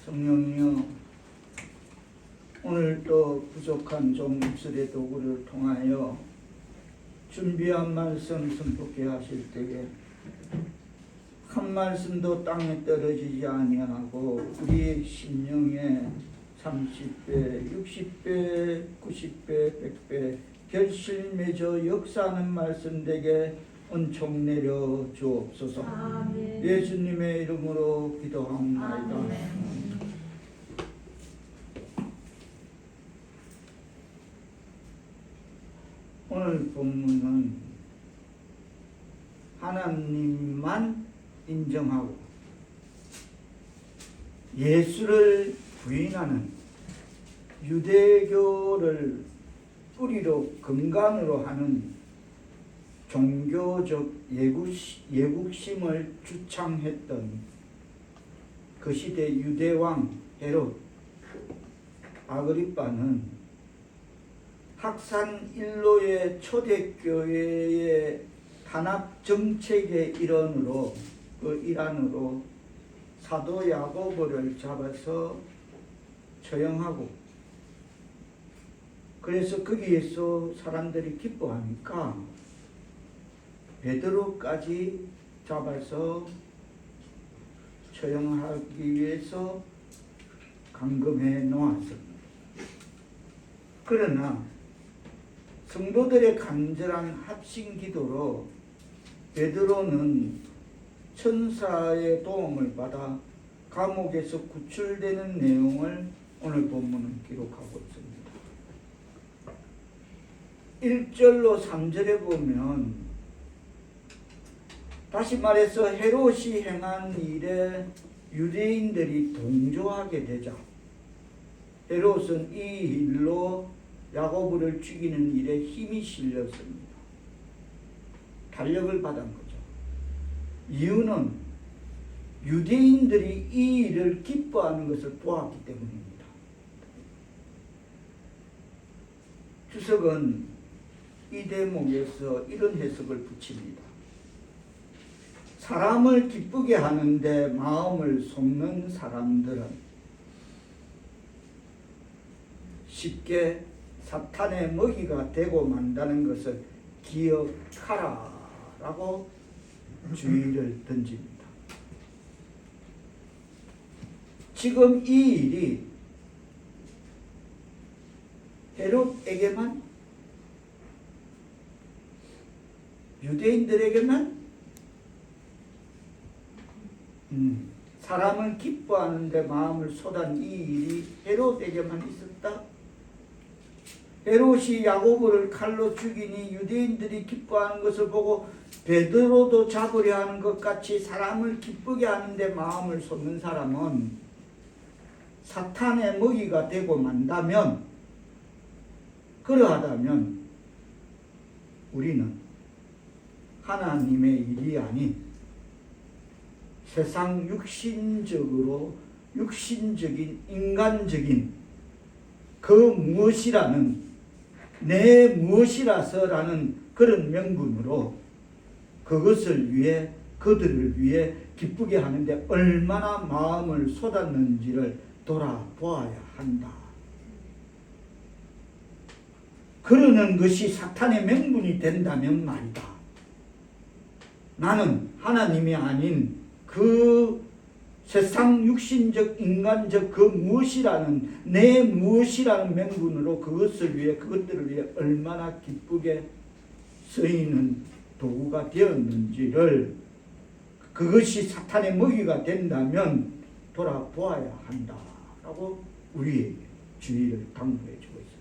성령이여, 오늘 또 부족한 종 입술의 도구를 통하여 준비한 말씀 선포케 하실 때에 한 말씀도 땅에 떨어지지 아니하고 우리의 심령에 30배, 60배, 90배, 100배 결실 맺어 역사하는 말씀 되게 은총 내려 주옵소서. 아멘. 예수님의 이름으로 기도합니다. 아멘. 오늘 본문은 하나님만 인정하고 예수를 부인하는 유대교를 뿌리로 근간으로 하는 종교적 예국심을 주창했던 그 시대 유대왕 헤롯 아그리빠는 학산 일로의 초대교회의 탄압 정책의 일환으로 사도 야고보를 잡아서 처형하고, 그래서 거기에서 사람들이 기뻐하니까 베드로까지 잡아서 처형하기 위해서 감금해 놓았습니다. 그러나 성도들의 간절한 합심 기도로 베드로는 천사의 도움을 받아 감옥에서 구출되는 내용을 오늘 본문은 기록하고 있습니다. 1절로 3절에 보면, 다시 말해서 헤롯이 행한 일에 유대인들이 동조하게 되자 헤롯은 이 일로 야고보를 죽이는 일에 힘이 실렸습니다. 달력을 받은 거죠. 이유는 유대인들이 이 일을 기뻐하는 것을 보았기 때문입니다. 주석은 이 대목에서 이런 해석을 붙입니다. 사람을 기쁘게 하는데 마음을 쏟는 사람들은 쉽게 사탄의 먹이가 되고 만다는 것을 기억하라 라고 주의를 던집니다. 지금 이 일이 헤롯에게만, 유대인들에게만 사람을 기뻐하는데 마음을 쏟은 이 일이 헤롯에게만 있었다? 헤롯이 야고보를 칼로 죽이니 유대인들이 기뻐하는 것을 보고 베드로도 잡으려 하는 것 같이 사람을 기쁘게 하는데 마음을 쏟는 사람은 사탄의 먹이가 되고 만다면, 그러하다면 우리는 하나님의 일이 아닌 세상 육신적인 인간적인 그 무엇이라는, 내 무엇이라서라는 그런 명분으로 그것을 위해, 그들을 위해 기쁘게 하는데 얼마나 마음을 쏟았는지를 돌아보아야 한다. 그러는 것이 사탄의 명분이 된다면 말이다. 나는 하나님이 아닌 그 세상 육신적 인간적 그 무엇이라는, 내 무엇이라는 명분으로 그것을 위해, 그것들을 위해 얼마나 기쁘게 쓰이는 도구가 되었는지를, 그것이 사탄의 먹이가 된다면 돌아보아야 한다라고 우리에게 주의를 당부해 주고 있습니다.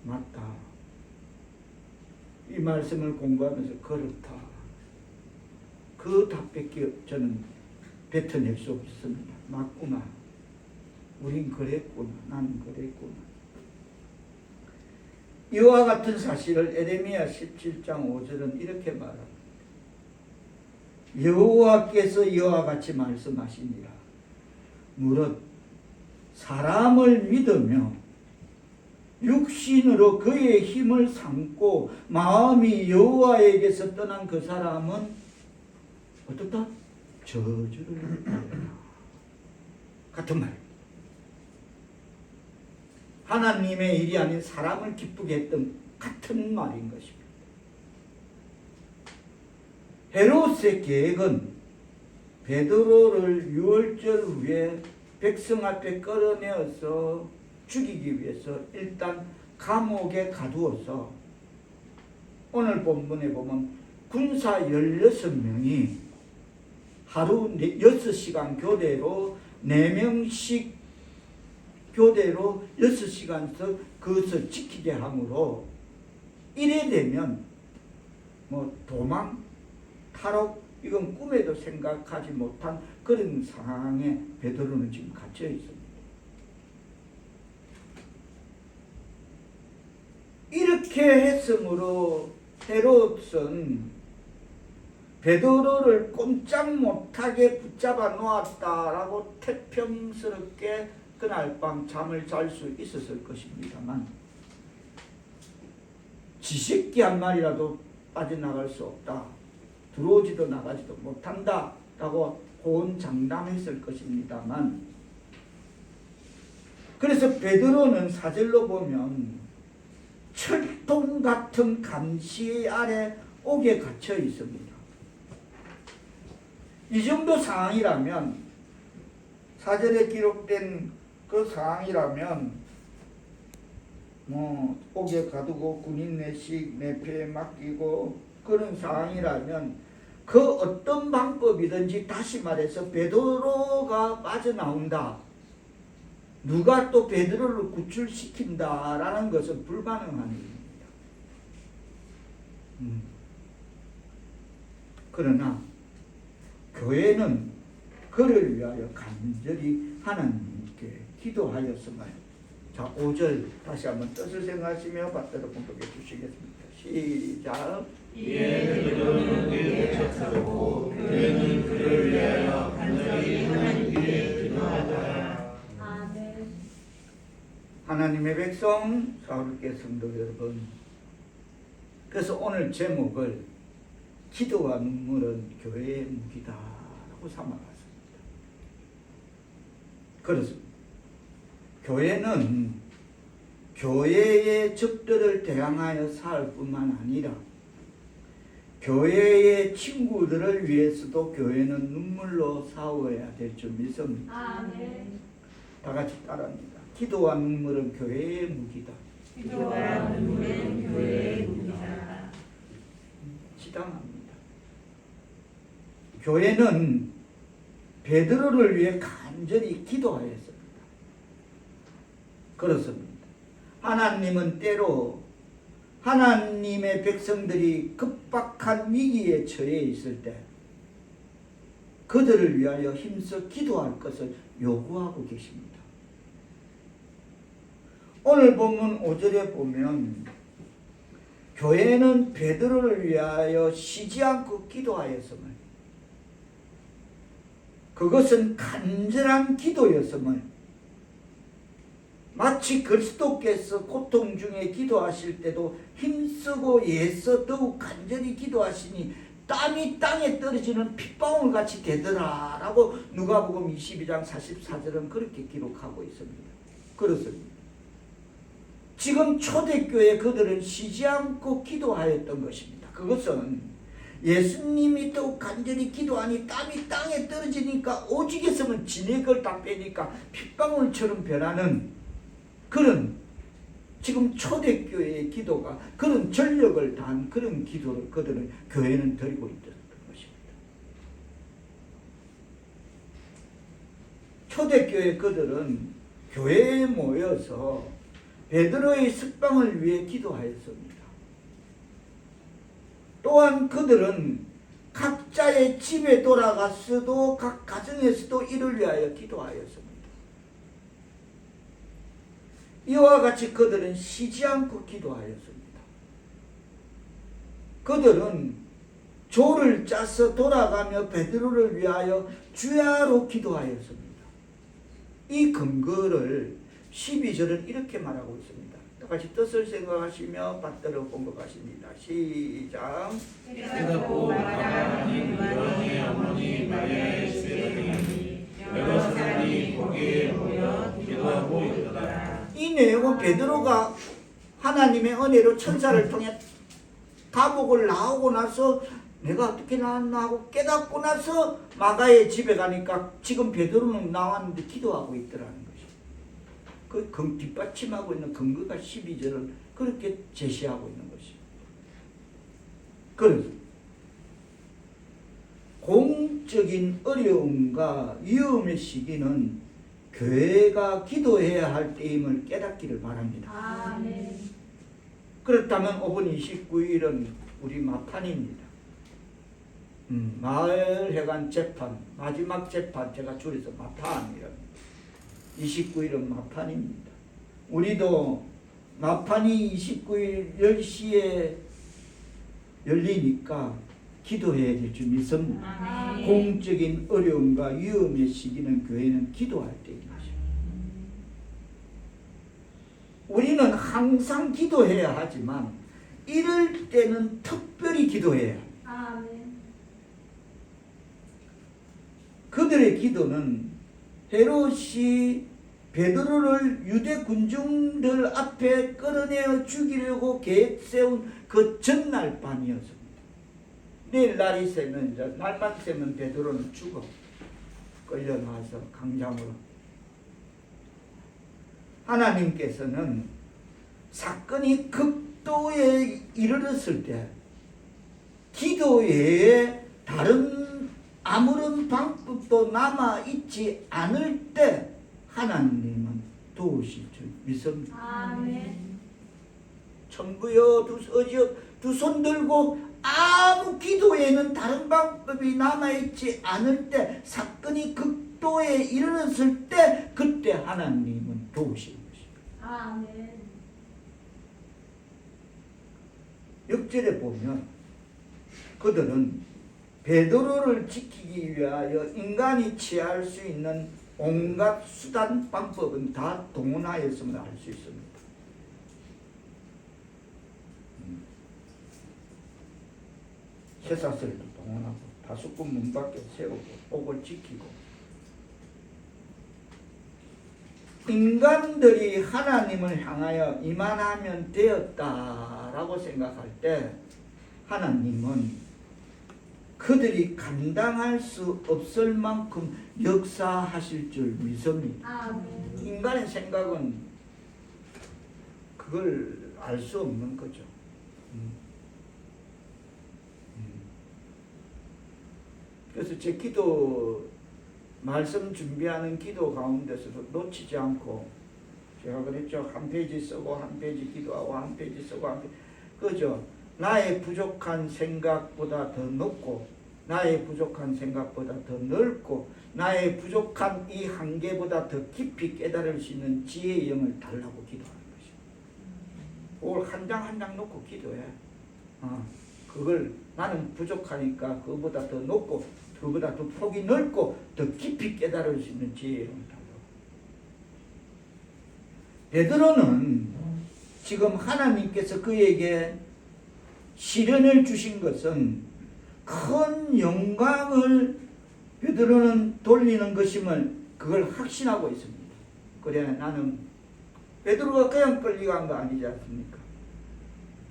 맞다. 이 말씀을 공부하면서 그렇다, 그 답밖에 저는 뱉어낼 수 없습니다. 맞구나. 우린 그랬구나. 나는 그랬구나. 이와 같은 사실을 에레미야 17장 5절은 이렇게 말합니다. 여호와께서 이와 같이 말씀하시니라. 무릇 사람을 믿으며 육신으로 그의 힘을 삼고 마음이 여호와에게서 떠난 그 사람은 어떻다? 저주를 받으라. 같은 말. 하나님의 일이 아닌 사람을 기쁘게 했던 같은 말인 것입니다. 헤롯의 계획은 베드로를 유월절 후에 백성 앞에 끌어내어서 죽이기 위해서 일단 감옥에 가두어서 오늘 본문에 보면 군사 16명이 하루 6시간 교대로 4명씩 교대로 6시간씩 그것을 지키게 하므로 이래 되면 뭐 도망, 탈옥 이건 꿈에도 생각하지 못한 그런 상황에 베드로는 지금 갇혀 있습니다. 이렇게 했으므로 헤롯은 베드로를 꼼짝 못하게 붙잡아 놓았다라고 태평스럽게 그날 밤 잠을 잘 수 있었을 것입니다만 지식기 한 마리라도 빠져나갈 수 없다. 들어오지도 나가지도 못한다 라고 호언장담했을 것입니다만 그래서 베드로는 사절로 보면 철통 같은 감시 아래 옥에 갇혀 있습니다. 이 정도 상황이라면 사절에 기록된 그 상황이라면 뭐 옥에 가두고 군인 내식 내패에 맡기고 그런 상황이라면 그 어떤 방법이든지 다시 말해서 베드로가 빠져나온다. 누가 또 베드로를 구출시킨다라는 것은 불가능한 일입니다. 그러나 교회는 그를 위하여 간절히 하나님께 기도하였음을 자 5절 다시 한번 뜻을 생각하시며 받들어 공독해 주시겠습니다. 시작. 이에 베드로는 그의 쫓아오고 교회는 그를 위하여 간절히 하나님께 기도하더라. 아멘. 하나님의 백성 사울교회 성도 여러분, 그래서 오늘 제목을 기도와 눈물은 교회의 무기다라고 삼아봤습니다. 그렇습니다. 교회는 교회의 적들을 대항하여 살 뿐만 아니라 교회의 친구들을 위해서도 교회는 눈물로 싸워야 될 줄 믿습니다. 아멘. 다 같이 따라합니다. 기도와 눈물은 교회의 무기다. 기도와 눈물은 교회의 무기다. 지당합니다. 교회는 베드로를 위해 간절히 기도하였습니다. 그렇습니다. 하나님은 때로 하나님의 백성들이 급박한 위기에 처해 있을 때 그들을 위하여 힘써 기도할 것을 요구하고 계십니다. 오늘 본문 5절에 보면 교회는 베드로를 위하여 쉬지 않고 기도하였음을, 그것은 간절한 기도였음을, 마치 그리스도께서 고통 중에 기도하실 때도 힘쓰고 애써 더욱 간절히 기도하시니 땀이 땅에 떨어지는 핏방울 같이 되더라 라고 누가복음 22장 44절은 그렇게 기록하고 있습니다. 그렇습니다. 지금 초대교회 그들은 쉬지 않고 기도하였던 것입니다. 그것은 예수님이 더욱 간절히 기도하니 땀이 땅에 떨어지니까 오직에서는 진액을 다 빼니까 핏방울처럼 변하는 그런 지금 초대교회의 기도가 그런 전력을 다한 그런 기도를 그들은 교회는 드리고 있던 것입니다. 초대교회 그들은 교회에 모여서 베드로의 석방을 위해 기도하였습니다. 또한 그들은 각자의 집에 돌아가서도 각 가정에서도 이를 위하여 기도하였습니다. 이와 같이 그들은 쉬지 않고 기도하였습니다. 그들은 조를 짜서 돌아가며 베드로를 위하여 주야로 기도하였습니다. 이 근거를 12절은 이렇게 말하고 있습니다. 같이 뜻을 생각하시며 받들어 공독하십니다. 시작. 깨닫고 아브라함이 여러분의 어머니 마리아의 이 내용은 베드로가 하나님의 은혜로 천사를 통해 감옥을 나오고 나서 내가 어떻게 나왔나 하고 깨닫고 나서 마가의 집에 가니까 지금 베드로는 나왔는데 기도하고 있더라는 것이. 그 뒷받침하고 있는 근거가 12절을 그렇게 제시하고 있는 것이. 그래서 공적인 어려움과 위험의 시기는 교회가 기도해야 할 때임을 깨닫기를 바랍니다. 아멘. 그렇다면 5분 29일은 우리 마판입니다. 마을회관 재판, 마지막 재판, 제가 줄여서 마판이랍니다. 29일은 마판입니다. 우리도 마판이 29일 10시에 열리니까 기도해야 될 줄 믿습니다. 아멘. 공적인 어려움과 위험의 시기는 교회는 기도할 때인 것입니다. 우리는 항상 기도해야 하지만 이럴 때는 특별히 기도해야 합니다. 아멘. 그들의 기도는 헤롯이 베드로를 유대 군중들 앞에 끌어내어 죽이려고 계획 세운 그 전날 밤이었습니다. 내일 날이 새면 이제 날만 새면 베드로는 죽어 끌려나와서 강장으로. 하나님께서는 사건이 극도에 이르렀을 때 기도 외에 다른 아무런 방법도 남아있지 않을 때 하나님은 도우실 줄 믿습니다. 아멘. 천부여 두 손 들고 아무 기도 외에는 다른 방법이 남아있지 않을 때 사건이 극도에 이르렀을 때 그때 하나님은 도우시는 것입니다. 아멘. 역절에 보면 그들은 베드로를 지키기 위하여 인간이 취할 수 있는 온갖 수단 방법은 다 동원하였음을 알 수 있습니다. 쇠사슬도 동원하고 다섯군 문 밖에 세우고 옥을 지키고 인간들이 하나님을 향하여 이만하면 되었다라고 생각할 때 하나님은 그들이 감당할 수 없을 만큼 역사하실 줄 믿습니다. 아멘. 인간의 생각은 그걸 알 수 없는 거죠. 그래서 제 기도 말씀 준비하는 기도 가운데서도 놓치지 않고 제가 그랬죠. 한 페이지 쓰고 한 페이지 기도하고 한 페이지 쓰고 한 페이지 그죠. 나의 부족한 생각보다 더 높고 나의 부족한 생각보다 더 넓고 나의 부족한 이 한계보다 더 깊이 깨달을 수 있는 지혜의 영을 달라고 기도하는 것입니다. 그걸 한 장 한 장 놓고 기도해. 그걸 나는 부족하니까 그보다 더 높고 그보다 더 폭이 넓고 더 깊이 깨달을 수 있는 지혜의 영을 달라고. 베드로는 지금 하나님께서 그에게 시련을 주신 것은 큰 영광을 베드로는 돌리는 것임을 그걸 확신하고 있습니다. 그래 나는 베드로가 그냥 끌려간 거 아니지 않습니까?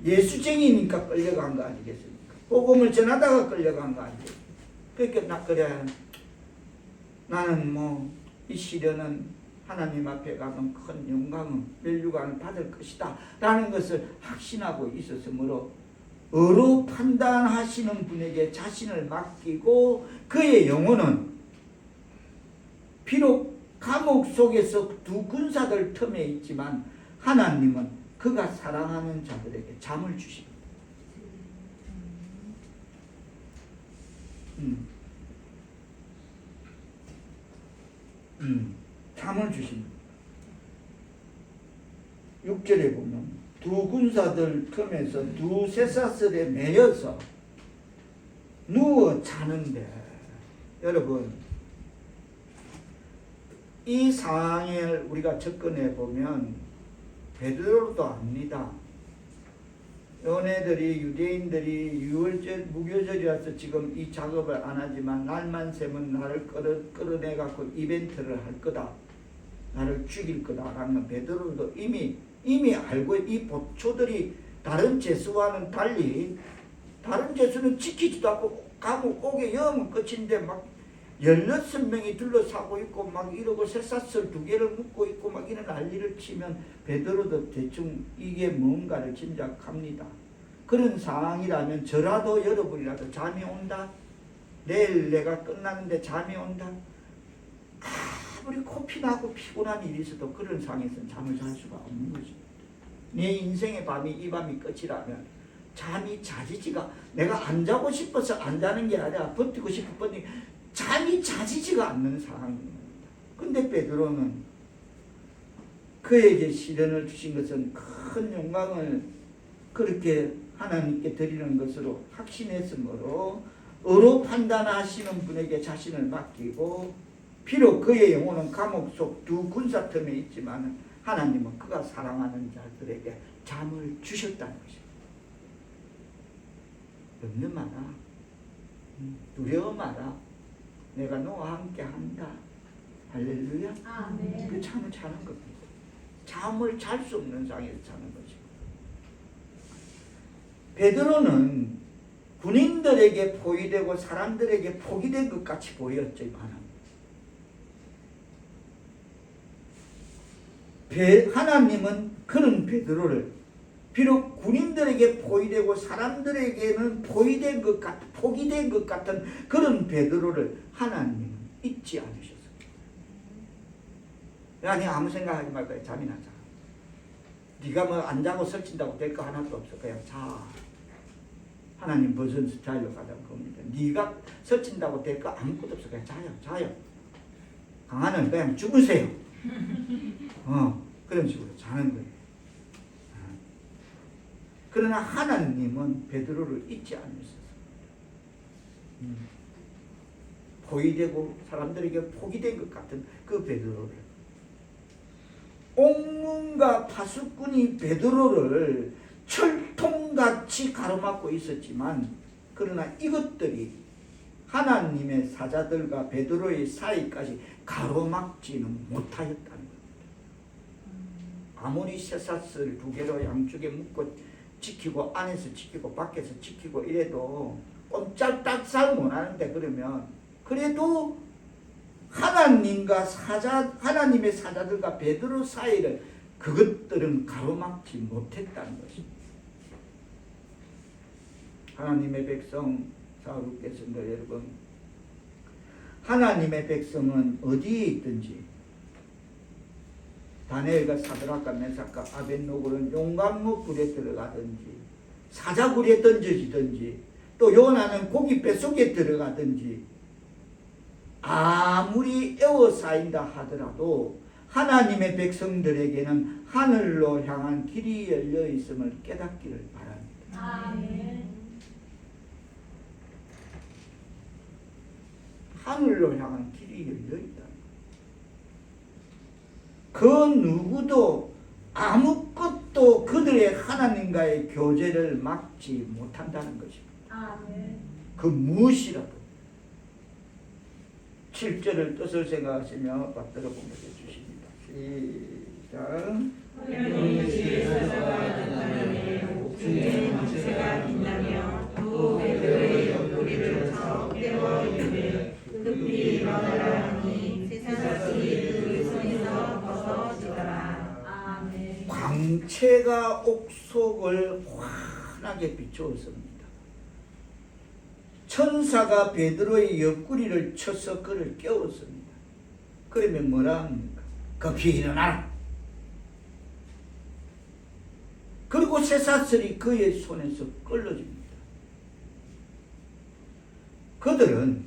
예수쟁이니까 끌려간 거 아니겠습니까? 복음을 전하다가 끌려간 거 아니겠습니까? 그러니까 그래 나는 뭐 이 시련은 하나님 앞에 가면 큰 영광은 멸류관을 받을 것이다 라는 것을 확신하고 있었으므로 의로 판단하시는 분에게 자신을 맡기고 그의 영혼은 비록 감옥 속에서 두 군사들 틈에 있지만 하나님은 그가 사랑하는 자들에게 잠을 주십니다. 잠을 주십니다. 6절에 보면 두 군사들 틈에서 두 쇠사슬에 매여서 누워 자는데 여러분 이 상황을 우리가 접근해 보면 베드로도 압니다. 연애들이 유대인들이 유월절 무교절이라서 지금 이 작업을 안 하지만 날만 새면 나를 끌어내 갖고 이벤트를 할 거다. 나를 죽일 거다라는 베드로도 이미 알고 이 보초들이 다른 죄수와는 달리 다른 죄수는 지키지도 않고 감옥 옥에 여면 끝인데 막 16명이 둘러싸고 있고 막 이러고 쇠사슬 2개를 묶고 있고 막 이런 난리를 치면 베드로도 대충 이게 뭔가를 짐작합니다. 그런 상황이라면 저라도 여러분이라도 잠이 온다. 내일 내가 끝나는데 잠이 온다. 아무리 코피나고 피곤한 일이 있어도 그런 상황에서는 잠을 잘 수가 없는 거지. 내 인생의 밤이 이 밤이 끝이라면 잠이 자지지가 내가 안 자고 싶어서 안 자는 게 아니라 버티고 싶어 버티고 잠이 자지지가 않는 상황입니다. 근데 베드로는 그에게 시련을 주신 것은 큰 영광을 그렇게 하나님께 드리는 것으로 확신했으므로 의로 판단하시는 분에게 자신을 맡기고 비록 그의 영혼은 감옥 속 2 군사 틈에 있지만 하나님은 그가 사랑하는 자들에게 잠을 주셨다는 것입니다. 염려 마라. 두려워 마라. 내가 너와 함께 한다. 할렐루야. 아멘. 그 잠을 자는 겁니다. 잠을 잘 수 없는 상황에서 자는 거죠. 베드로는 군인들에게 포위되고 사람들에게 포기된 것 같이 보였지만 하나님은 그런 베드로를 비록 군인들에게 포위되고 사람들에게는 포기된 것 같은 그런 베드로를 하나님은 잊지 않으셨어요. 아니 아무 생각하지 말고 잠이나 자. 네가 뭐 안 자고 설친다고 될 거 하나도 없어. 그냥 자. 하나님 버전 스타일로 가자는 겁니다. 네가 설친다고 될 거 아무것도 없어. 그냥 자요. 강하는 그냥 죽으세요. 그런 식으로 자는 거예요. 그러나 하나님은 베드로를 잊지 않으셨어요. 포위되고 사람들에게 포기된 것 같은 그 베드로를 옥문과 파수꾼이 베드로를 철통같이 가로막고 있었지만 그러나 이것들이 하나님의 사자들과 베드로의 사이까지 가로막지는 못하였다는 겁니다. 아무리 쇠사슬 2개로 양쪽에 묶고 지키고 안에서 지키고 밖에서 지키고 이래도 꼼짝달싹 못하는데 그러면 그래도 하나님의 사자들과 베드로 사이를 그것들은 가로막지 못했다는 것입니다. 하나님의 백성 사울께서도 여러분 하나님의 백성은 어디에 있든지 다니엘과 사드락과 메삭과 아벳노고는 용광로 불에 들어가든지 사자굴에 던져지든지 또 요나는 고기 뱃속에 들어가든지 아무리 에워싸인다 하더라도 하나님의 백성들에게는 하늘로 향한 길이 열려 있음을 깨닫기를 바랍니다. 아멘. 하늘로 향한 길이 열려 있다. 그 누구도 아무것도 그들의 하나님과의 교제를 막지 못한다는 것입니다. 아멘. 그 무엇이라도 7절을 뜻을 생각하시며 받들어 보게 해주십니다. 시작. 영이 지혜서가 빛나며 옥중에 광채가 빛나며 또 베드로의 옆구리를 쳐 깨워 이르되 급히 일어나라 하니 쇠사슬이 그 손에서 벗어지더라. 아멘. 광채가 옥속을 환하게 비추었습니다. 천사가 베드로의 옆구리를 쳐서 그를 깨웠습니다. 그러면 뭐라 합니까? 급히 일어나라. 그리고 쇠사슬이 그의 손에서 끌어집니다. 그들은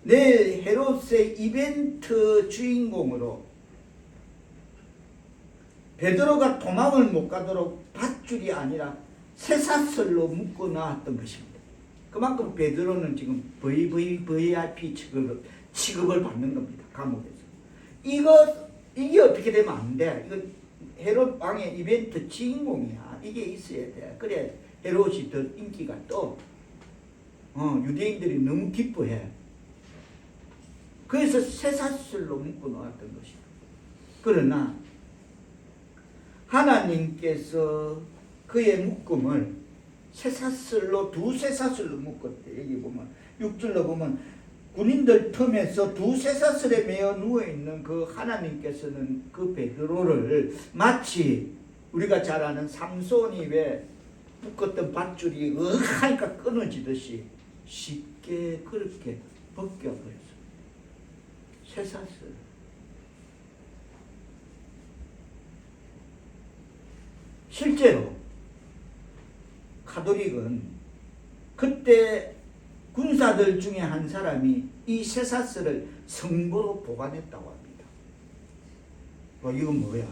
내일 헤롯의 이벤트 주인공으로 베드로가 도망을 못 가도록 밧줄이 아니라 쇠사슬로 묶어 놨던 것입니다. 그만큼 베드로는 지금 VIP 취급을 받는 겁니다. 감옥에서. 이게 어떻게 되면 안 돼. 이거 헤롯 왕의 이벤트 주인공이야. 이게 있어야 돼. 그래 헤롯이 더 인기가 또 유대인들이 너무 기뻐해. 그래서 쇠사슬로 묶어 놓았던 것입니다. 그러나 하나님께서 그의 묶음을 쇠사슬로 두 쇠사슬로 묶었대. 여기 보면 6절로 보면 군인들 틈에서 두 쇠사슬에 매어 누워있는 그 하나님께서는 그 베드로를 마치 우리가 잘 아는 삼손이 왜 묶었던 밧줄이 하니까 끊어지듯이 쉽게 그렇게 벗겨버렸어요. 쇠사슬. 실제로 가톨릭은 그때 군사들 중에 한 사람이 이 쇠사슬을 성보로 보관했다고 합니다. 이건 뭐야?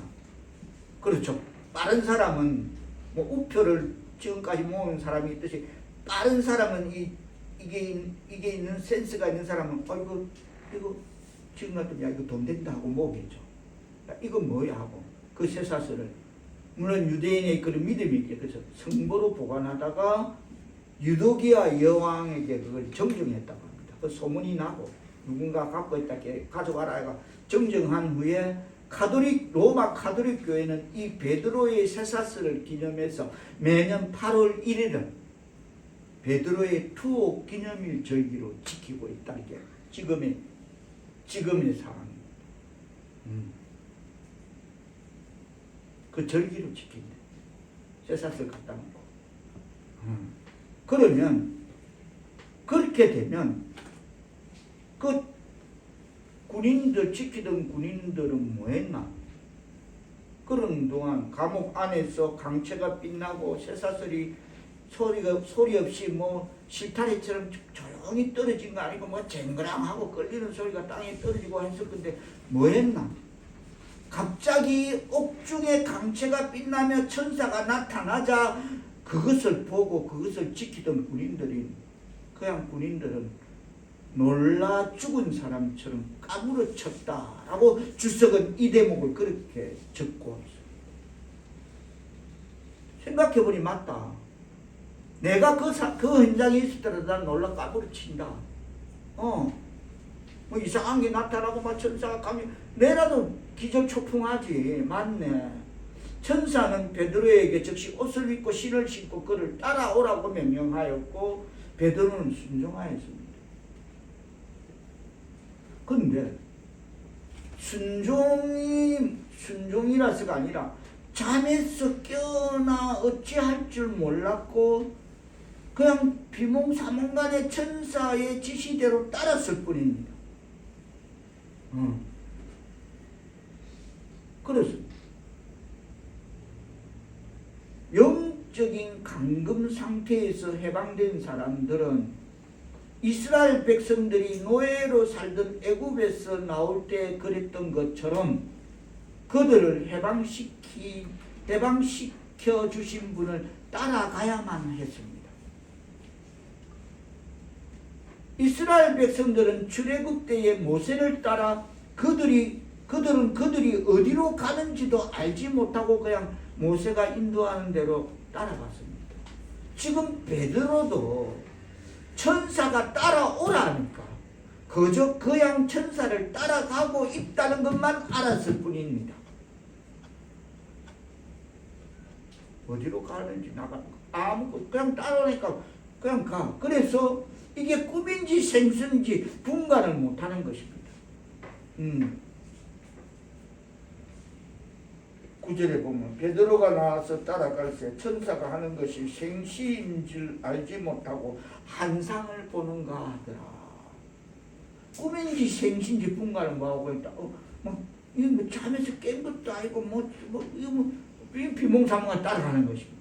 그렇죠. 빠른 사람은 우표를 지금까지 모은 사람이 있듯이 빠른 사람은 이게 있는 센스가 있는 사람은 이거 지금 같으면 이거 돈 된다 하고 모으겠죠. 이건 뭐야 하고 그 쇠사슬을 물론 유대인의 그런 믿음이 있게 그래서 성보로 보관하다가 유도기아 여왕에게 그걸 정정했다고 합니다. 그 소문이 나고 누군가 갖고 있다 가져가라 해가 정정한 후에 로마 가톨릭 교회는 이 베드로의 쇠사슬을 기념해서 매년 8월 1일은 베드로의 투옥 기념일 절기로 지키고 있다는 게 지금의 상황입니다. 그 절기로 지킨대. 쇠사슬 갖다 놓고. 그러면 그렇게 되면 그 군인들 지키던 군인들은 뭐 했나? 그런 동안 감옥 안에서 강체가 빛나고 쇠사슬이 소리 없이 실타래처럼 조용히 떨어진 거 아니고 쟁그랑하고 끌리는 소리가 땅에 떨어지고 했을 건데 뭐 했나? 갑자기 옥중에 강체가 빛나며 천사가 나타나자 그것을 보고 그것을 지키던 군인들은 놀라 죽은 사람처럼 까무러쳤다라고 주석은 이 대목을 그렇게 적고 있어요. 생각해보니 맞다. 내가 그 현장에 있었더라도 난 놀라 까무러친다. 이상한 게 나타나고 천사가 가면 내라도 기절초풍하지. 맞네. 천사는 베드로에게 즉시 옷을 입고 신을 신고 그를 따라오라고 명령하였고 베드로는 순종하였습니다. 근데 순종이라서가 아니라 잠에서 깨어나 어찌할 줄 몰랐고 그냥 비몽사몽간에 천사의 지시대로 따랐을 뿐입니다. 그렇습니다. 영적인 감금 상태에서 해방된 사람들은 이스라엘 백성들이 노예로 살던 애굽에서 나올 때 그랬던 것처럼 그들을 해방시켜 주신 분을 따라가야만 했습니다. 이스라엘 백성들은 출애굽 때의 모세를 따라 그들은 어디로 가는지도 알지 못하고 그냥 모세가 인도하는 대로 따라갔습니다. 지금 베드로도 천사가 따라오라 하니까 그저 그냥 천사를 따라가고 있다는 것만 알았을 뿐입니다. 어디로 가는지 아무것도 그냥 따라오니까 그냥 가. 그래서 이게 꿈인지 생선인지 분간을 못하는 것입니다. 9절에 보면 베드로가 나와서 따라갈새 천사가 하는 것이 생시인 줄 알지 못하고 환상을 보는가 하더라. 꿈인지 생시인지 분간을 뭐하고 있다. 이거 잠에서 깬 것도 아니고 이거 비몽사몽한 따라가는 것입니다.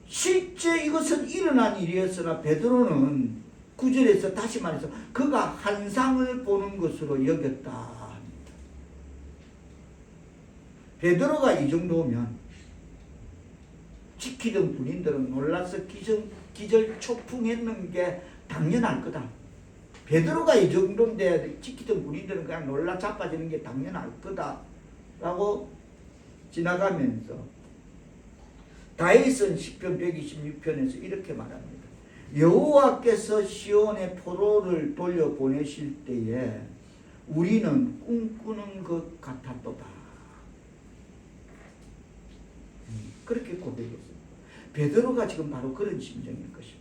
실제 이것은 일어난 일이었으나 베드로는 9절에서 다시 말해서 그가 환상을 보는 것으로 여겼다. 베드로가 이 정도면 지키던 군인들은 놀라서 기절초풍했는 게 당연할 거다. 베드로가 이 정도인데 지키던 군인들은 그냥 놀라 자빠지는 게 당연할 거다 라고 지나가면서 다윗은 시편 126편에서 이렇게 말합니다. 여호와께서 시온의 포로를 돌려보내실 때에 우리는 꿈꾸는 것 같았도다. 그렇게 고백했습니다. 베드로가 지금 바로 그런 심정일 것입니다.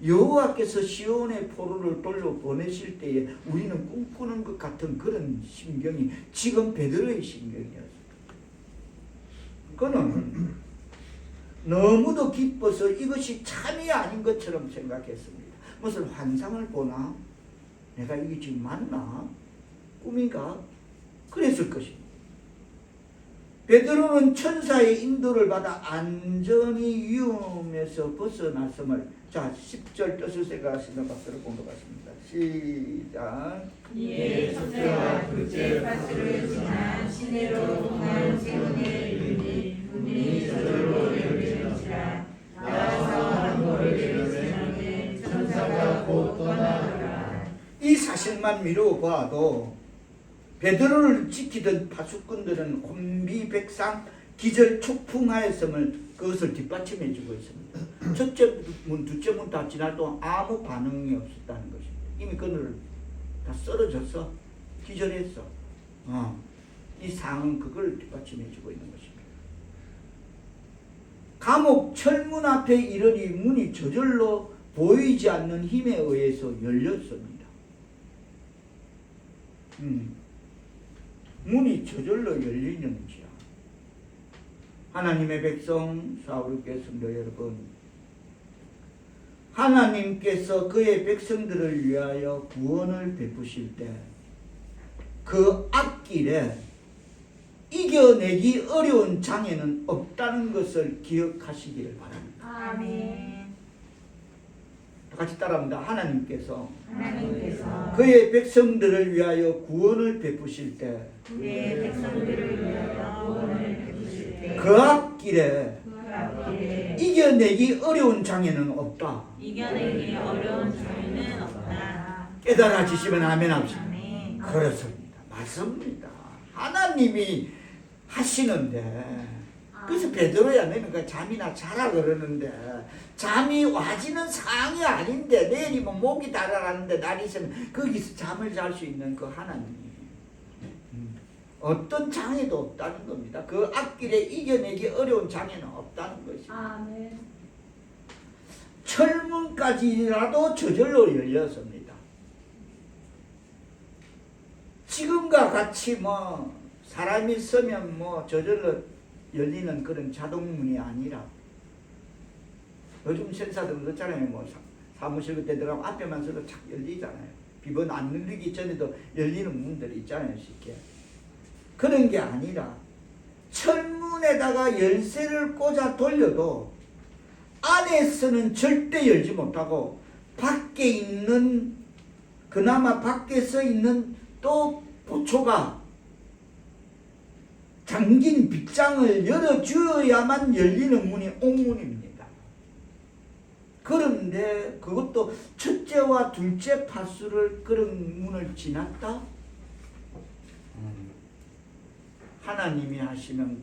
여호와께서 시온의 포로를 돌려보내실 때에 우리는 꿈꾸는 것 같은 그런 심경이 지금 베드로의 심경이었습니다. 그는 너무도 기뻐서 이것이 참이 아닌 것처럼 생각했습니다. 무슨 환상을 보나? 내가 이게 지금 맞나? 꿈인가? 그랬을 것입니다. 베드로는 천사의 인도를 받아 안전히 위험에서 벗어났음을, 자 10절 뜻을 생각하시는 박수를 본 것 같습니다. 시작. 이에 첫째와 둘째 파수를 지나 시내로 동한 세운에 이르니 문이 저절로 열리는지라. 나와서 한 걸을 열었으니 천사가 곧 떠나더라. 이 사실만 미루어 봐도 베드로를 지키던 파수꾼들은 혼비백상 기절초풍하였음을 그것을 뒷받침해 주고 있습니다. 첫째 문, 둘째 문 다 지날 동안 아무 반응이 없었다는 것입니다. 이미 그들을 다 쓰러졌어. 기절했어. 이 상은 그걸 뒷받침해 주고 있는 것입니다. 감옥 철문 앞에 이르니 문이 저절로 보이지 않는 힘에 의해서 열렸습니다. 문이 저절로 열리는지야. 하나님의 백성 사울교회 성도 여러분, 하나님께서 그의 백성들을 위하여 구원을 베푸실 때 그 앞길에 이겨내기 어려운 장애는 없다는 것을 기억하시기를 바랍니다. 아멘. 다 같이 따라합니다. 하나님께서 하나님께서 그의 백성들을 위하여 구원을 베푸실 때 그의 백성들을 위하여 구원을 베푸실 때 그 앞길에 그 앞길에 이겨내기 어려운 장애는 없다. 이겨내기 어려운 장애는 없다. 깨달아지시면 아멘 합시다. 아멘. 그렇습니다. 맞습니다. 하나님이 하시는데, 그래서 베드로야 너는 그 잠이나 자라 그러는데, 잠이 와지는 상황이 아닌데 내일이면 목이 달아가는데 날이 있으면 거기서 잠을 잘 수 있는 그 하나님이 어떤 장애도 없다는 겁니다. 그 앞길에 이겨내기 어려운 장애는 없다는 것입니다. 아멘. 철문까지라도 저절로 열렸습니다. 지금과 같이 뭐 사람이 서면 뭐 저절로 열리는 그런 자동문이 아니라, 요즘 센사들은 그렇잖아요. 뭐 사무실 그때 들어가면 앞에만 서도 착 열리잖아요. 비번 안 누르기 전에도 열리는 문들이 있잖아요. 쉽게. 그런 게 아니라 철문에다가 열쇠를 꽂아 돌려도 안에서는 절대 열지 못하고 밖에 있는, 그나마 밖에 서 있는 또 보초가 잠긴 빗장을 열어주어야만 열리는 문이 옥문입니다. 그런데 그것도 첫째와 둘째 파수를 그런 문을 지났다? 하나님이 하시면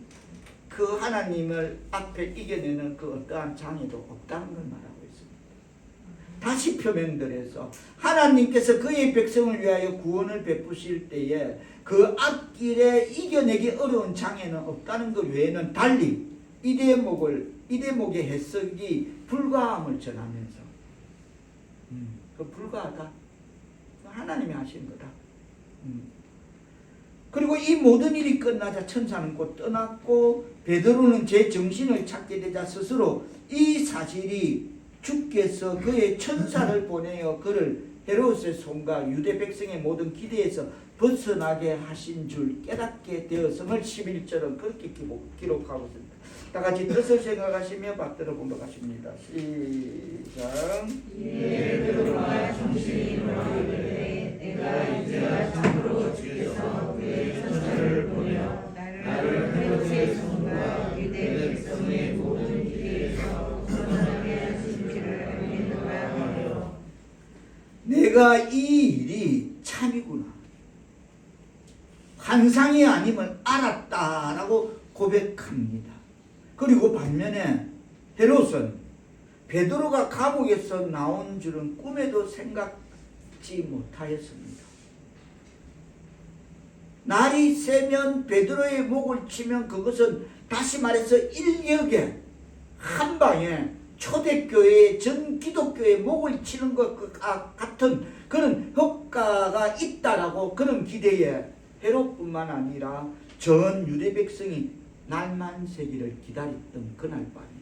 그 하나님을 앞에 이겨내는 그 어떠한 장애도 없다는 걸 말하고 있습니다. 다시 표명들해서 하나님께서 그의 백성을 위하여 구원을 베푸실 때에 그 앞길에 이겨내기 어려운 장애는 없다는 것 외에는 달리 이 대목의 해석이 불가함을 전하면서 그 불가하다. 하나님이 하신 거다. 그리고 이 모든 일이 끝나자 천사는 곧 떠났고 베드로는 제 정신을 찾게 되자 스스로 이 사실이 주께서 그의 천사를 보내어 그를 헤롯의 손과 유대 백성의 모든 기대에서 벗어나게 하신 줄 깨닫게 되었음을 11절은 그렇게 기록하고 있습니다. 다 같이 뜻을 생각하시며 받들어 본다하십니다. 시작. 베드로가 정신이 돌아오되 내가 이제야 참으로 주께서 그의 천사를 보내어 나를 헤롯의 손과 유대 백성의 모든 기대에서 벗어나게 하신 줄을 알겠노라 하며 내가 이 일이 참이구나, 환상이 아님을 알았다라고 고백합니다. 그리고 반면에 헤롯은 베드로가 감옥에서 나온 줄은 꿈에도 생각지 못하였습니다. 날이 새면 베드로의 목을 치면 그것은 다시 말해서 인력에 한 방에 초대교회 전 기독교의 목을 치는 것과 같은 그런 효과가 있다라고 그런 기대에 헤롯뿐만 아니라 전 유대 백성이 날만 새기를 기다렸던 그날 밤이었습니다.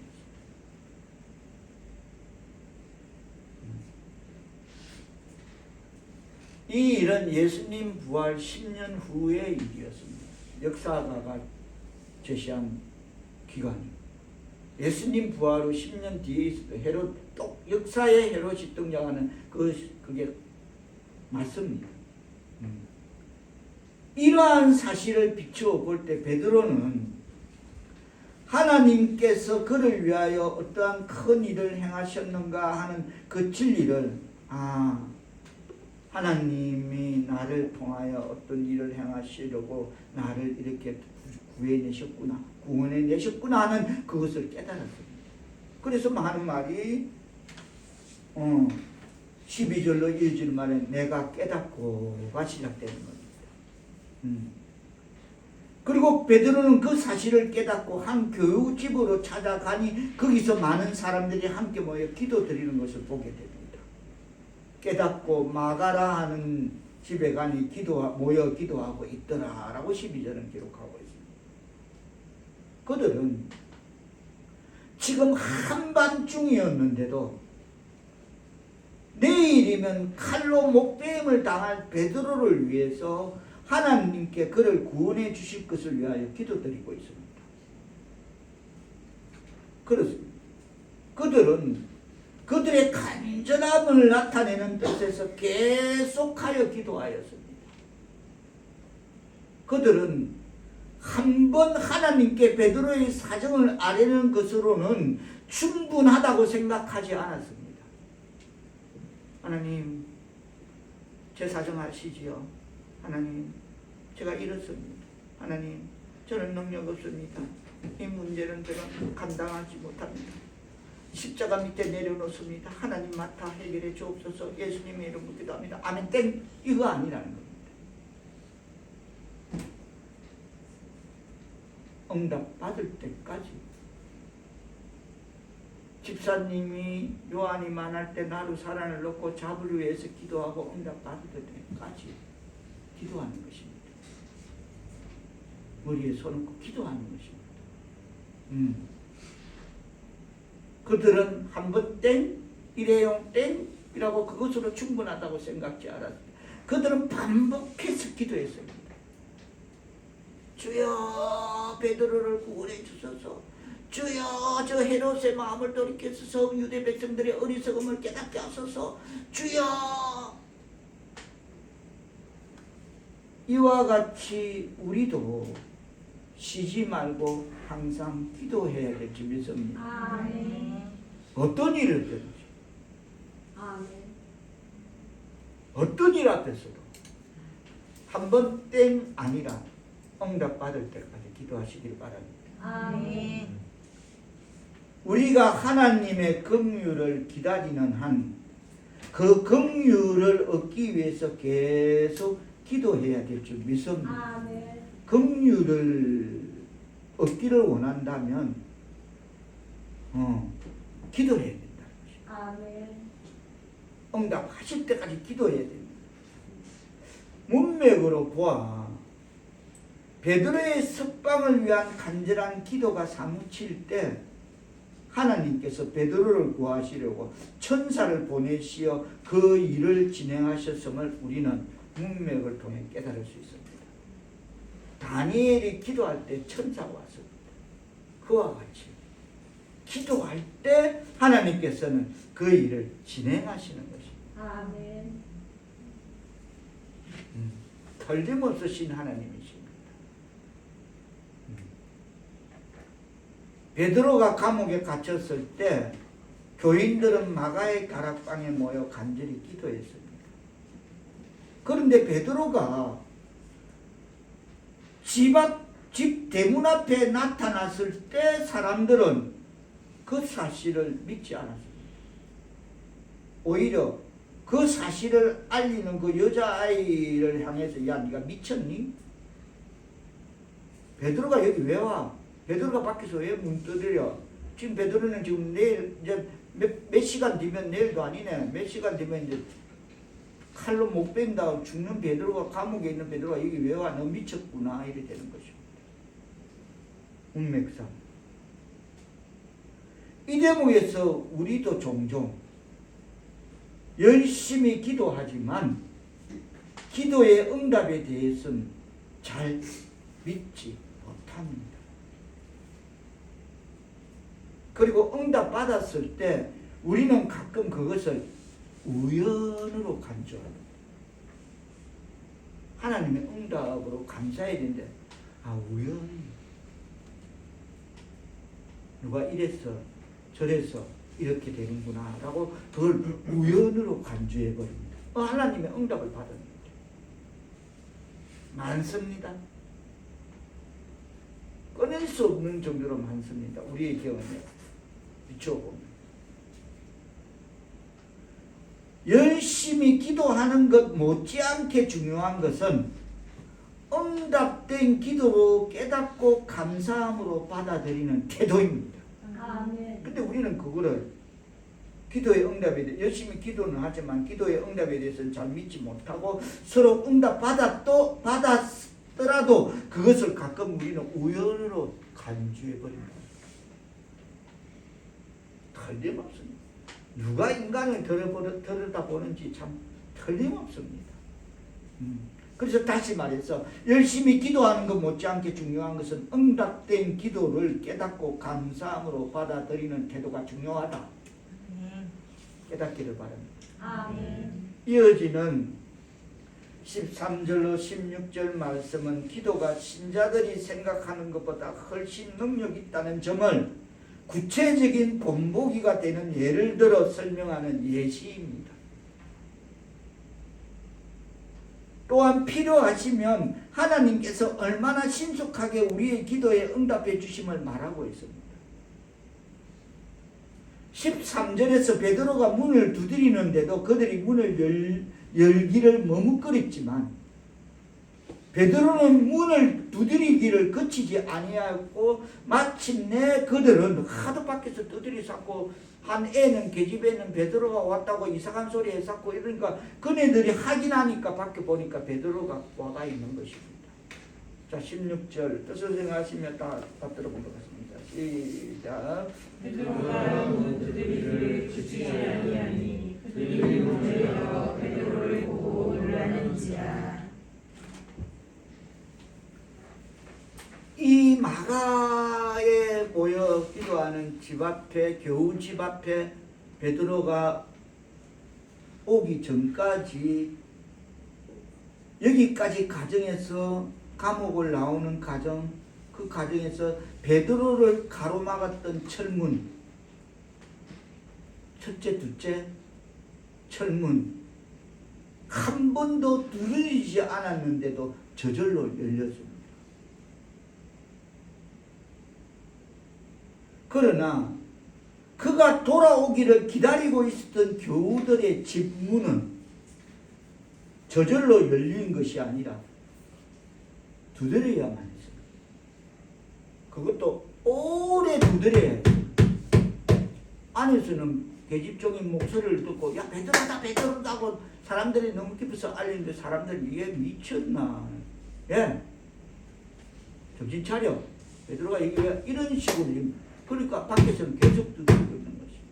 이 일은 예수님 부활 10년 후의 일이었습니다. 역사가가 제시한 기간입니다. 예수님 부활 후 10년 뒤에 있었던 헤롯, 또 역사의 헤롯이 등장하는 그게 맞습니다. 이러한 사실을 비추어 볼 때 베드로는 하나님께서 그를 위하여 어떠한 큰 일을 행하셨는가 하는 그 진리를 하나님이 나를 통하여 어떤 일을 행하시려고 나를 이렇게 구해내셨구나, 구원해내셨구나 하는 그것을 깨달았습니다. 그래서 하는 말이 12절로 1절 말에 내가 깨닫고가 시작되는 겁니다. 그리고 베드로는 그 사실을 깨닫고 한 교육집으로 찾아가니 거기서 많은 사람들이 함께 모여 기도드리는 것을 보게 됩니다. 깨닫고 마가라 하는 집에 가니 모여 기도하고 있더라 라고 12절은 기록하고 있습니다. 그들은 지금 한밤중이었는데도 내일이면 칼로 목베임을 당할 베드로를 위해서 하나님께 그를 구원해 주실 것을 위하여 기도드리고 있습니다. 그렇습니다. 그들은 그들의 간절함을 나타내는 뜻에서 계속하여 기도하였습니다. 그들은 한 번 하나님께 베드로의 사정을 아뢰는 것으로는 충분하다고 생각하지 않았습니다. 하나님, 제 사정 아시지요? 하나님, 제가 이렇습니다. 하나님, 저는 능력 없습니다. 이 문제는 제가 감당하지 못합니다. 십자가 밑에 내려놓습니다. 하나님 맡아 해결해 주옵소서. 예수님의 이름으로 기도합니다. 아멘 땡, 이거 아니라는 겁니다. 응답 받을 때까지. 집사님이 요한이 만날 때 나루 사란을 놓고 잡을 위해서 기도하고 응답 받을 때까지 기도하는 것입니다. 머리에 손 얹고 기도하는 것입니다. 그들은 한 번 땡, 일회용 땡이라고 그것으로 충분하다고 생각지 않았습니다. 그들은 반복해서 기도했습니다. 주여 베드로를 구원해 주소서. 주여 저 헤롯의 마음을 돌이켜주소서. 유대 백성들의 어리석음을 깨닫게 하소서. 주여. 이와 같이 우리도 쉬지 말고 항상 기도해야 될 줄 믿습니다. 아멘. 어떤 일이든지 아멘. 어떤 일 앞에서도 한 번 땡 아니라 응답 받을 때까지 기도하시길 바랍니다. 아멘. 우리가 하나님의 긍휼을 기다리는 한 그 긍휼을 얻기 위해서 계속 기도해야 될 줄 믿습니다. 아멘. 긍휼을 얻기를 원한다면 기도를 해야 된다는 것입니다. 아멘. 응답하실 때까지 기도해야 됩니다. 문맥으로 보아 베드로의 석방을 위한 간절한 기도가 사무칠 때 하나님께서 베드로를 구하시려고 천사를 보내시어 그 일을 진행하셨음을 우리는 문맥을 통해 깨달을 수 있습니다. 다니엘이 기도할 때 천사가 왔습니다. 그와 같이 기도할 때 하나님께서는 그 일을 진행하시는 것입니다. 아멘. 틀림없으신 하나님이십니다. 베드로가 감옥에 갇혔을 때 교인들은 마가의 다락방에 모여 간절히 기도했습니다. 그런데 베드로가 집 대문 앞에 나타났을 때 사람들은 그 사실을 믿지 않았습니다. 오히려 그 사실을 알리는 그 여자아이를 향해서 야 네가 미쳤니? 베드로가 여기 왜 와? 베드로가 밖에서 왜 문 두드려? 지금 베드로는 지금 내일 이제 몇 시간 뒤면 내일도 아니네. 몇 시간 뒤면 이제 칼로 못 뺀다 죽는 베드로가 감옥에 있는 베드로가 여기 왜 와? 너 미쳤구나 이래 되는 것입니다. 운맥상. 이 대목에서 우리도 종종 열심히 기도하지만 기도의 응답에 대해서는 잘 믿지 못합니다. 그리고 응답 받았을 때 우리는 가끔 그것을 우연으로 간주합니다. 하나님의 응답으로 감사해야 되는데 우연히 누가 이래서 저래서 이렇게 되는구나 라고 그걸 우연으로 간주해 버립니다. 하나님의 응답을 받았는데 많습니다. 꺼낼 수 없는 정도로 많습니다. 우리의 경험에 비춰보면 열심히 기도하는 것 못지않게 중요한 것은 응답된 기도로 깨닫고 감사함으로 받아들이는 태도입니다. 아멘. 근데 우리는 그거를 기도의 응답에 대해 열심히 기도는 하지만 기도의 응답에 대해서는 잘 믿지 못하고 서로 응답 받았더라도 그것을 가끔 우리는 우연으로 간주해 버립니다. 틀림없습니다. 누가 인간을 들여다보는지 참 틀림없습니다. 그래서 다시 말해서 열심히 기도하는 것 못지않게 중요한 것은 응답된 기도를 깨닫고 감사함으로 받아들이는 태도가 중요하다. 깨닫기를 바랍니다. 아멘. 이어지는 13절로 16절 말씀은 기도가 신자들이 생각하는 것보다 훨씬 능력 있다는 점을 구체적인 본보기가 되는 예를 들어 설명하는 예시입니다. 또한 필요하시면 하나님께서 얼마나 신속하게 우리의 기도에 응답해 주심을 말하고 있습니다. 13절에서 베드로가 문을 두드리는데도 그들이 문을 열기를 머뭇거렸지만 베드로는 문을 두드리기를 그치지 아니하고 마침내 그들은 하도 밖에서 두드리쌌고 한 애는 계집애는 베드로가 왔다고 이상한 소리 했었고 이러니까 그네들이 확인하니까 밖에 보니까 베드로가 와가 있는 것입니다. 자 16절 뜻을 생각하시면 다 받들어 본 것 같습니다. 시작. 베드로가 문 두드리기를 그치지 아니하니 그들이 문을 열어 베드로를 보고 놀라는지라. 이 마가에 모여 기도하는 집 앞에 겨우 집 앞에 베드로가 오기 전까지 여기까지 가정에서 감옥을 나오는 가정, 그 가정에서 베드로를 가로막았던 철문, 첫째 둘째 철문 한 번도 두드리지 않았는데도 저절로 열렸습니다. 그러나 그가 돌아오기를 기다리고 있었던 교우들의 집 문은 저절로 열린 것이 아니라 두드려야만 했습니다. 그것도 오래 두드려야 해요. 안에서는 계집종인 목소리를 듣고 야 베드로다 베드로다 하고 사람들이 너무 깊어서 알리는데 사람들이 얘 미쳤나. 예, 정신 차려. 베드로가 이게 왜 이런 식으로 그러니까 밖에서는 계속 두드리고 있는 것입니다.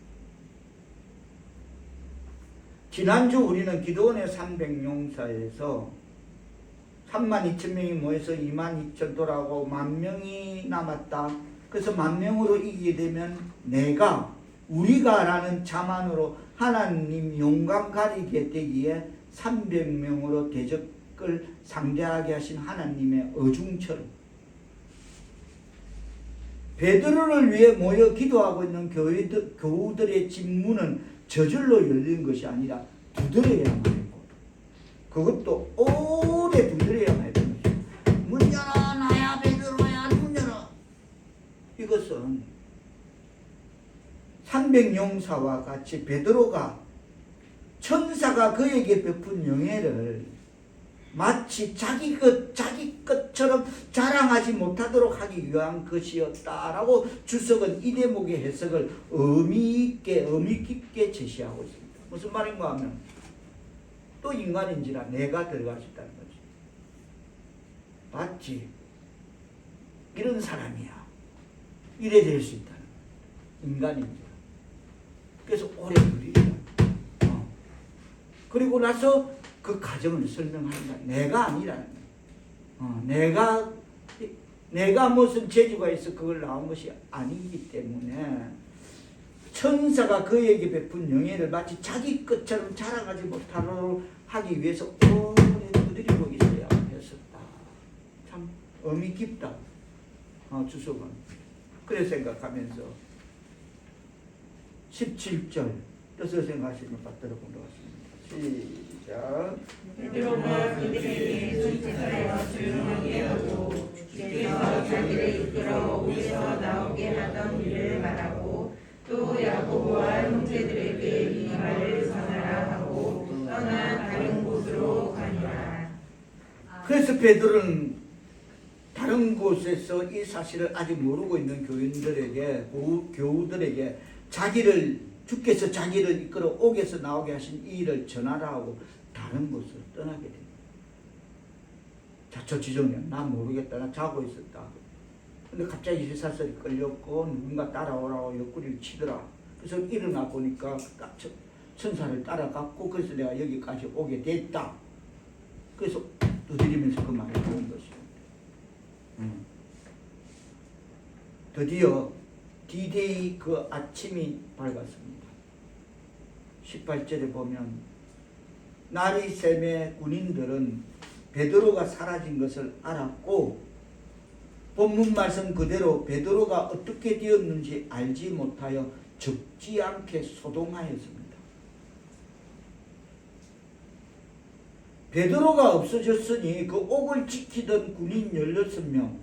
지난주 우리는 기도원의 300용사에서 32,000명이 모여서 22,000 돌아오고 10,000명이 남았다. 그래서 10,000명으로 이기게 되면 우리가 라는 자만으로 하나님 영광 가리게 되기에 300명으로 대적을 상대하게 하신 하나님의 어중처럼 베드로를 위해 모여 기도하고 있는 교우들의 집 문은 저절로 열린 것이 아니라 두드려야만 했고 그것도 오래 두드려야만 했던 것입니다. 문 열어 나야 베드로야 문 열어. 이것은 300용사와 같이 베드로가 천사가 그에게 베푼 영예를 마치 자기 것처럼 자랑하지 못하도록 하기 위한 것이었다라고 주석은 이 대목의 해석을 의미 깊게 제시하고 있습니다. 무슨 말인가 하면 또 인간인지라 내가 들어갈 수 있다는 거지. 맞지? 이런 사람이야. 이래 될 수 있다는 거야. 인간인지라. 그래서 오래 누리리라. 그리고 나서 그 가정을 설명한다. 내가 아니라는 거야. 내가 무슨 재주가 있어 그걸 나온 것이 아니기 때문에 천사가 그에게 베푼 영예를 마치 자기 것처럼 자랑하지 못하도록 하기 위해서 오래 두드리고 있어야 했었다. 참 의미 깊다. 주석은 그래 생각하면서 17절 뜻을 생각하시면 받들어 본것 같습니다. 시작. 베드로가 그들에게 손짓하여 조용하게 하고 주께서 자기를 이끌어 옥에서 나오게 하던 일을 말하고 또 야고보와 형제들에게 이 말을 전하라 하고 떠나 다른 곳으로 가니라. 그래서 베드로는 다른 곳에서 이 사실을 아직 모르고 있는 교우들에게 주께서 자기를 이끌어 옥에서 나오게 하신 이 일을 전하라 하고 다른 곳으로 떠나게 됩니다. 자초 지정이야. 난 모르겠다. 나 자고 있었다. 근데 갑자기 회사설이 끌렸고 누군가 따라오라고 옆구리를 치더라. 그래서 일어나 보니까 천사를 따라갔고 그래서 내가 여기까지 오게 됐다. 그래서 두드리면서 그 말을 하는 것이요. 드디어 D-Day 그 아침이 밝았습니다. 18절에 보면 날이 새매 군인들은 베드로가 사라진 것을 알았고 본문 말씀 그대로 베드로가 어떻게 되었는지 알지 못하여 적지 않게 소동하였습니다. 베드로가 없어졌으니 그 옥을 지키던 군인 16명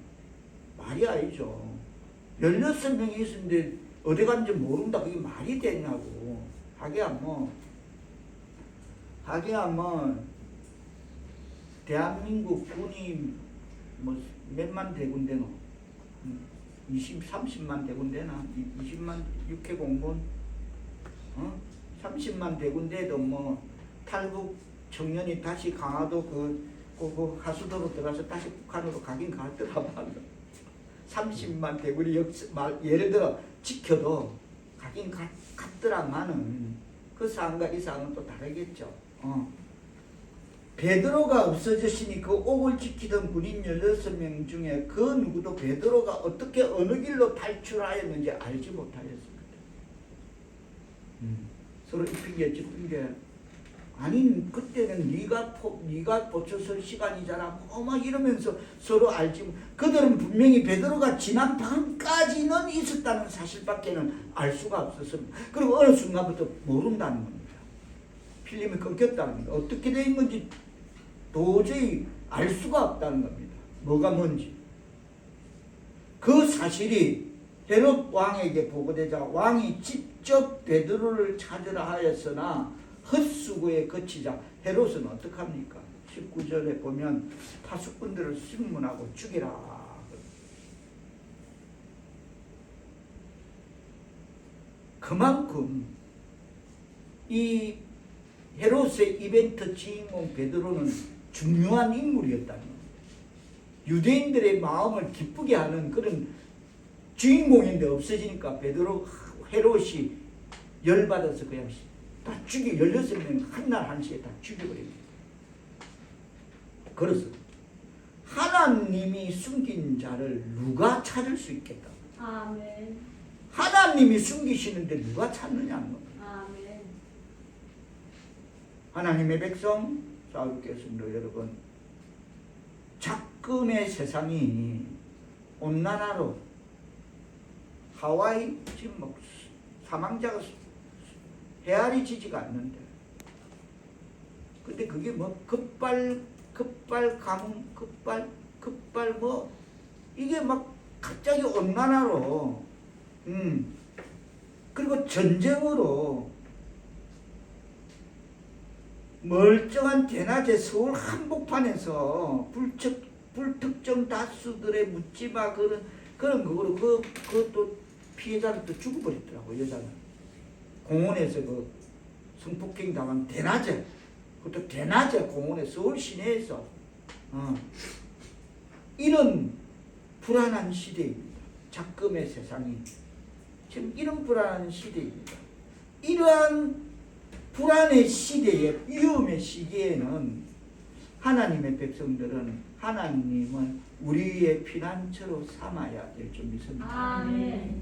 말이 아니죠. 16명이 있었는데 어디 간지 모른다. 그게 말이 되냐고. 하기야 뭐 대한민국 군이 뭐 몇만 대군데노 20, 30만 대군데나 20만 육해공군 30만 대군데도 뭐 탈북 청년이 다시 강화도 그 하수도로 들어가서 다시 북한으로 가긴 가더라고요. 30만 대군이 예를 들어 지켜도 가긴 갔더라마는 그 상황과 이 상황은 또 다르겠죠. 베드로가 없어졌으니 그 옥을 지키던 군인 16명 중에 그 누구도 베드로가 어떻게 어느 길로 탈출하였는지 알지 못하였습니다. 서로 이 핑계 저 핑계 아니 그때는 네가 보초설 시간이잖아 막 이러면서 서로 알지 그들은 분명히 베드로가 지난 밤까지는 있었다는 사실밖에는 알 수가 없었습니다. 그리고 어느 순간부터 모른다는 겁니다. 필름이 끊겼다는 겁니다. 어떻게 된 건지 도저히 알 수가 없다는 겁니다. 뭐가 뭔지. 그 사실이 헤롯 왕에게 보고되자 왕이 직접 베드로를 찾으라 하였으나 헛수고에 그치자 헤롯은 어떡합니까? 19절에 보면 파수꾼들을 심문하고 죽이라. 그만큼 이 헤롯의 이벤트 주인공 베드로는 중요한 인물이었다는 겁니다. 유대인들의 마음을 기쁘게 하는 그런 주인공인데 없어지니까 헤롯이 열받아서 그냥 다 16명 한날 한시에 다 죽여버립니다. 그래서 하나님이 숨긴 자를 누가 찾을 수 있겠다. 아멘. 하나님이 숨기시는데 누가 찾느냐는 겁니다. 아멘. 하나님의 백성 싸우겠습니다. 여러분 작금의 세상이 온난화로 하와이 지금 뭐 사망자가 헤아리 지지가 않는데 근데 그게 뭐 급발 가뭄 급발 뭐 이게 막 갑자기 온난화로 그리고 전쟁으로 멀쩡한 대낮에 서울 한복판에서 불특정 다수들의 묻지마 그런 거로 그것도 피해자를 또 죽어버리더라고. 여자는 공원에서 그 성폭행 당한 대낮에, 그것도 대낮에 공원에 서울 시내에서 이런 불안한 시대입니다. 작금의 세상이 지금 이런 불안한 시대입니다. 이러한 불안의 시대에, 위험의 시기에는 하나님의 백성들은 하나님을 우리의 피난처로 삼아야 될 줄 믿습니다. 아멘.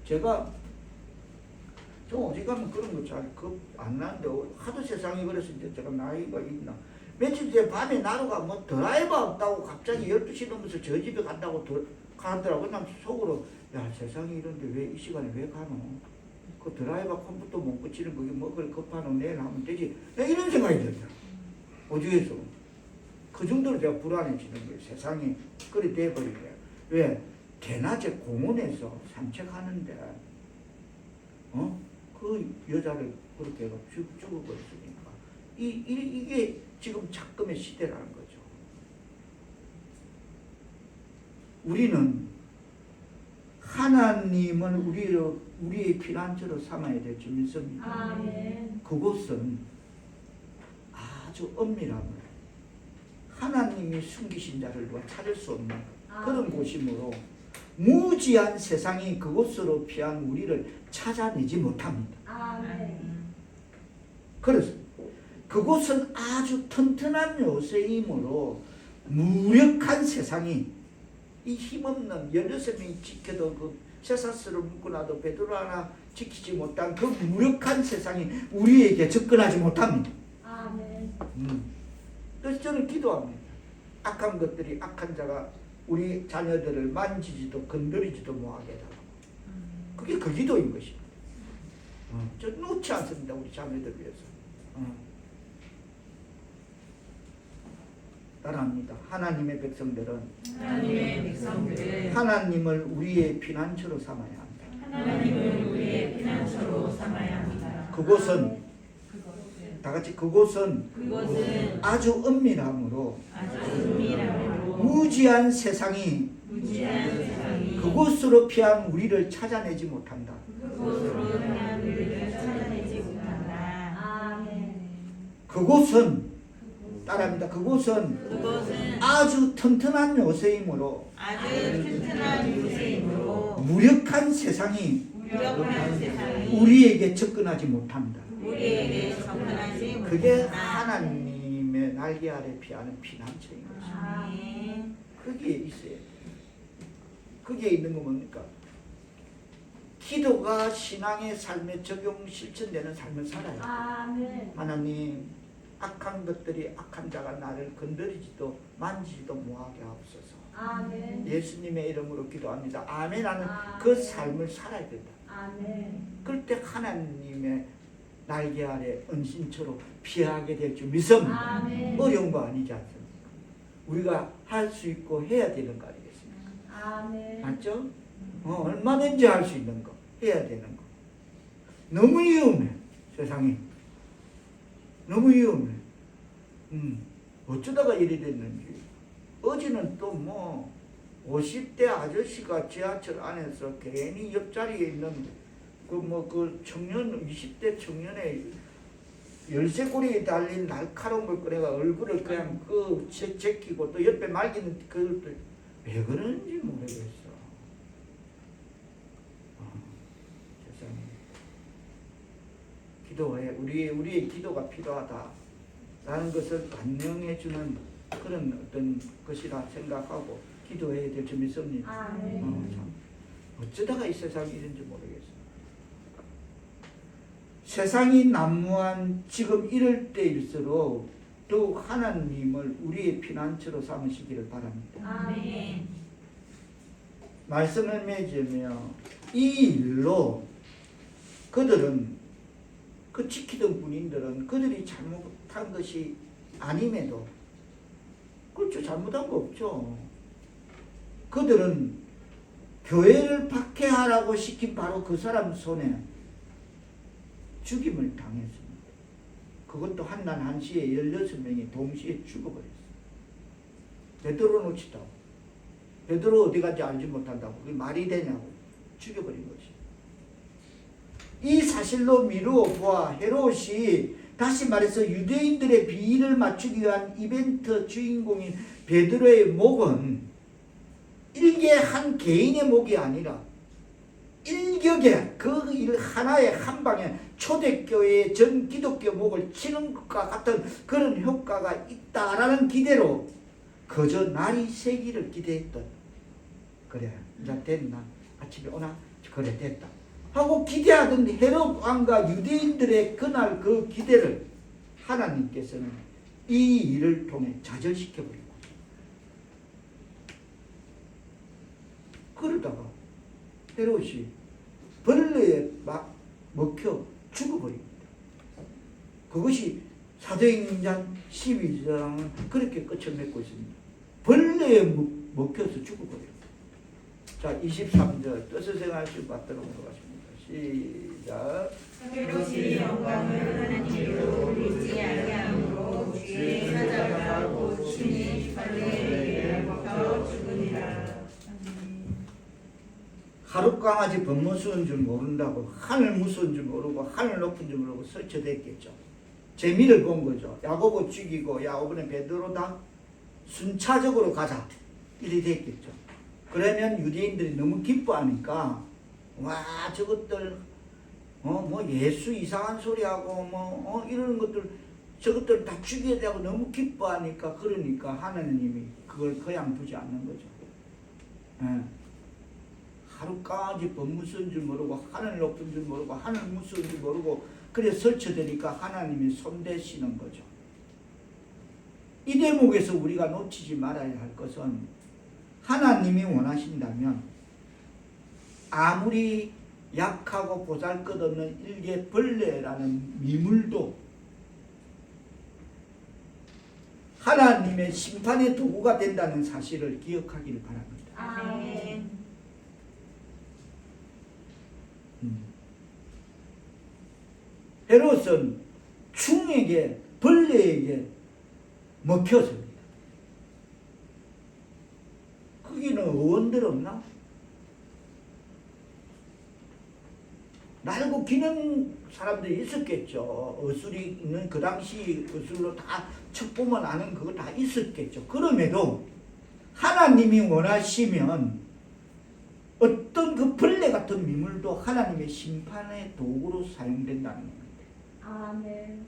제가 저 어디 가면 그런 거 잘 안 나는데 하도 세상이 그래서 이제 제가 나이가 있나. 며칠 전에 밤에 나루가 뭐 드라이버 없다고 갑자기 12시 넘어서 저 집에 간다고 가더라고. 난 속으로 야, 세상이 이런데 왜 이 시간에 왜 가노? 그 드라이버 컴퓨터 못 붙이는 거기 먹을 급하노 내일 하면 되지. 내가 이런 생각이 들더라. 오죽해서 그 정도로 제가 불안해지는 거예요. 세상이 그리 돼버리게. 왜? 대낮에 공원에서 산책하는데 그 여자를 그렇게 죽어버렸으니까 이게 지금 작금의 시대라는 거죠. 우리는 하나님을 우리의 피난처로 삼아야 될 줄 믿습니다. 아멘. 그곳은 아주 엄밀함을 하나님이 숨기신 자를 누가 찾을 수 없는 그런 곳이므로 무지한 세상이 그곳으로 피한 우리를 찾아내지 못합니다. 아멘. 그래서 그곳은 아주 튼튼한 요새이므로 무력한 세상이 이 힘없는 16명이 지켜도 그 쇠사슬을 묶어놔도 베드로 하나 지키지 못한 그 무력한 세상이 우리에게 접근하지 못합니다. 아멘. 그래서 저는 기도합니다. 악한 것들이, 악한 자가 우리 자녀들을 만지지도 건드리지도 못하게 해달라고. 그게 그 기도인 것입니다. 저 놓지 않습니다. 우리 자녀들 위해서. 따라합니다. 하나님의 백성들은 하나님을 우리의 피난처로 삼아야 합니다. 하나님을 우리의 피난처로 삼아야 합니다. 그곳은 다 같이 그곳은 아주 은밀함으로 무지한 세상이 그곳으로 피한 우리를 찾아내지 못한다. 그곳은 따라합니다. 그곳은 아주 튼튼한 요새이므로 무력한 세상이 우리에게 접근하지 못한다. 그게 하나님의 날개 아래 피하는 피난처인 것입니다. 거기에 있어야 돼요. 거기에 있는 거 뭡니까? 기도가 신앙의 삶에 적용 실천되는 삶을 살아요. 아멘. 하나님, 악한 것들이, 악한 자가 나를 건드리지도 만지지도 못하게 하옵소서. 아멘. 예수님의 이름으로 기도합니다. 아멘 하는 그 삶을 살아야 된다. 아멘. 그럴 때 하나님의 날개 아래 은신처로 피하게 될 줄 믿습니다. 아멘. 어려운 거 아니지 않습니까? 우리가 할 수 있고 해야 되는 거 아니겠습니까? 아멘. 맞죠? 얼마든지 할 수 있는 거, 해야 되는 거. 너무 위험해, 세상이. 너무 위험해. 어쩌다가 이리 됐는지. 어제는 또 뭐 50대 아저씨가 지하철 안에서 괜히 옆자리에 있는 그 청년, 20대 청년의 열쇠고리에 달린 날카로운 걸 꺼내가 얼굴을 그냥 제끼고 또 옆에 말기는 그것도 왜 그런지 모르겠어. 세상에. 기도해. 우리의 기도가 필요하다라는 것을 반영해주는 그런 어떤 것이라 생각하고 기도해야 될 줄 믿습니다. 참 어쩌다가 이 세상이 이런지 모르겠어. 세상이 난무한 지금 이럴 때일수록 더욱 하나님을 우리의 피난처로 삼으시기를 바랍니다. 아멘. 말씀을 맺으며 이 일로 그들은 그 지키던 군인들은 그들이 잘못한 것이 아님에도 그렇죠. 잘못한 거 없죠. 그들은 교회를 박해하라고 시킨 바로 그 사람 손에 죽임을 당했습니다. 그것도 한날 한시에 16명이 동시에 죽어버렸어. 베드로 놓치다고. 베드로 어디 간지 알지 못한다고. 그게 말이 되냐고. 죽여버린 거지. 이 사실로 미루어 보아 헤롯이 다시 말해서 유대인들의 비위를 맞추기 위한 이벤트 주인공인 베드로의 목은 일개 한 개인의 목이 아니라 일격의 그 하나의 한 방에 초대교회의 전 기독교 목을 치는 것과 같은 그런 효과가 있다라는 기대로 그저 날이 새기를 기대했던. 그래 이제 됐나? 아침에 오나? 그래 됐다 하고 기대하던 헤롯 왕과 유대인들의 그날 그 기대를 하나님께서는 이 일을 통해 좌절시켜버린 거죠. 그러다가 헤롯이 벌레에 막 먹혀 죽어버립니다. 그것이 사도행전 12장 그렇게 끝을 맺고 있습니다. 벌레에 먹혀서 죽어버려요. 자, 23절 뜻을 생각하시고 받도록 하겠습니다. 시작. 헤롯이 영광을 하나님께로 돌리지 아니함으로 주의 사자가 곧 친히 벌레에게 먹혀 죽으리라. 하룻강아지 법 무서운 줄 모른다고 하늘 무서운 줄 모르고 하늘 높은 줄 모르고 설쳐댔겠죠. 재미를 본 거죠. 야고보 죽이고 야고보는 베드로다 순차적으로 가자 이리 됐겠죠. 그러면 유대인들이 너무 기뻐하니까 와 저것들 뭐 예수 이상한 소리하고 이런 것들 저것들 다 죽여야 되고 너무 기뻐하니까 그러니까 하나님이 그걸 그냥 두지 않는 거죠. 하루까지 법 무서운 줄 모르고 하늘 높은 줄 모르고 하늘 무서운 줄 모르고 그래 설쳐되니까 하나님이 손대시는 거죠. 이 대목에서 우리가 놓치지 말아야 할 것은 하나님이 원하신다면 아무리 약하고 보잘것없는 일개 벌레라는 미물도 하나님의 심판의 도구가 된다는 사실을 기억하기를 바랍니다. 아멘. 헤롯은 충에게 벌레에게 먹혔습니다. 거기는 의원들 없나? 날고 기는 사람들이 있었겠죠. 어술이 있는 그 당시 어술로 다 척보면 아는 그거 다 있었겠죠. 그럼에도 하나님이 원하시면 어떤 그 벌레 같은 미물도 하나님의 심판의 도구로 사용된다는 겁니다. 아멘.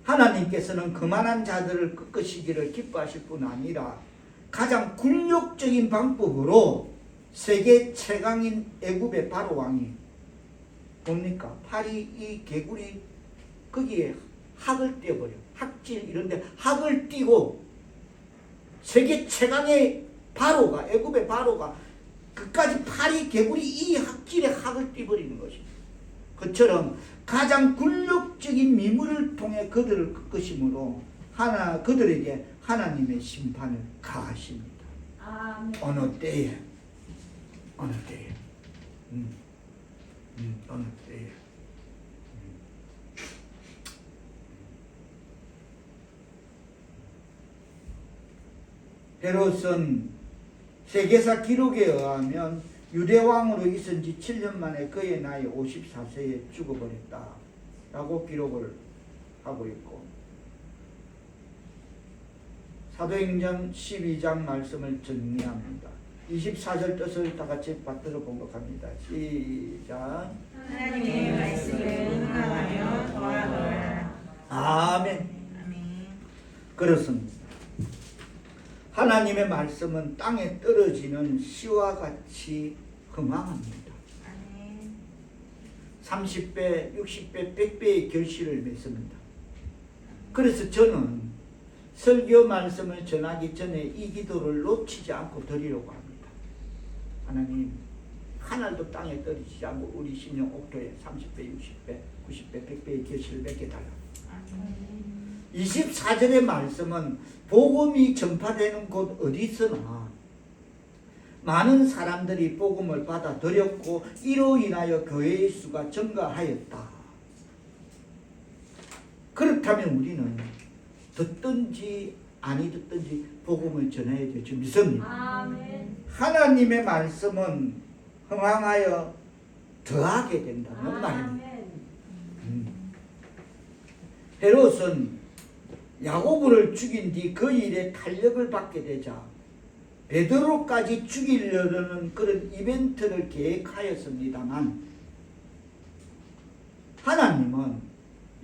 하나님께서는 그만한 자들을 꺾으시기를 기뻐하실 뿐 아니라 가장 굴욕적인 방법으로 세계 최강인 애굽의 바로 왕이 뭡니까? 팔이 이 개구리 거기에 학을 띄어버려. 학질 이런데 학을 띄고 세계 최강의 바로가 애굽의 바로가 그까지 팔이 개구리 이 학질에 학을 띄버리는 것입니다. 그처럼 가장 굴욕적인 미물을 통해 그들을 꺾으심으로 그들에게 하나님의 심판을 가하십니다. 아멘. 어느 때에 어느 때에 어느 때에 헤롯은 세계사 기록에 의하면 유대왕으로 있은 지 7년 만에 그의 나이 54세에 죽어버렸다 라고 기록을 하고 있고 사도행전 12장 말씀을 정리합니다. 24절 뜻을 다 같이 받들어 공독합니다. 시작. 하나님의 말씀을 응하며 더하노라. 아멘. 아멘. 그렇습니다. 하나님의 말씀은 땅에 떨어지는 씨와 같이 흥황합니다. 아멘. 30배, 60배, 100배의 결실을 맺습니다. 그래서 저는 설교 말씀을 전하기 전에 이 기도를 놓치지 않고 드리려고 합니다. 하나님, 하늘도 땅에 떨어지지 않고 우리 신령 옥토에 30배, 60배, 90배, 100배의 결실을 맺게 달라. 아멘. 24절의 말씀은 복음이 전파되는 곳 어디서나 많은 사람들이 복음을 받아들였고 이로 인하여 교회의 수가 증가하였다. 그렇다면 우리는 듣든지 아니 듣든지 복음을 전해야 될 줄 믿습니다. 아멘. 하나님의 말씀은 흥황하여 더하게 된다는 말입니다. 헤롯은 야고보를 죽인 뒤 그 일에 탄력을 받게 되자 베드로까지 죽이려는 그런 이벤트를 계획하였습니다만 하나님은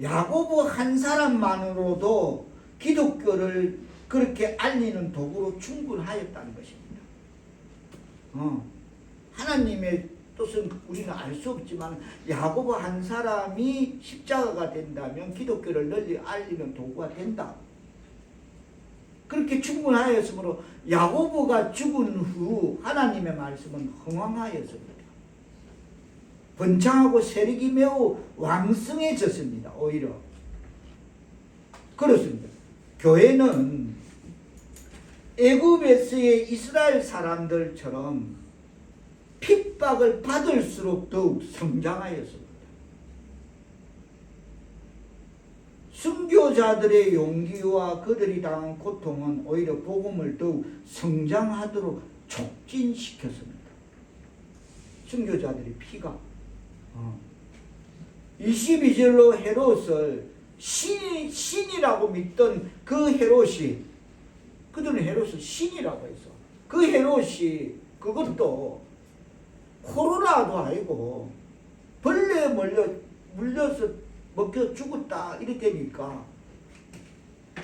야고보 한 사람만으로도 기독교를 그렇게 알리는 도구로 충분하였다는 것입니다. 하나님의 뜻은 우리는 알 수 없지만 야고보 한 사람이 십자가가 된다면 기독교를 널리 알리는 도구가 된다. 그렇게 충분하였으므로 야고보가 죽은 후 하나님의 말씀은 흥황하였습니다. 번창하고 세력이 매우 왕성해졌습니다. 오히려 그렇습니다. 교회는 애굽에서의 이스라엘 사람들처럼 핍박을 받을수록 더욱 성장하였습니다. 순교자들의 용기와 그들이 당한 고통은 오히려 복음을 더욱 성장하도록 촉진시켰습니다. 순교자들의 피가 22절로 헤롯을 신이라고 믿던 그 헤롯이, 그들은 헤롯을 신이라고 했어. 그 헤롯이 그것도 코로나도 아니고 벌레에 물려서 먹혀 죽었다 이렇게니까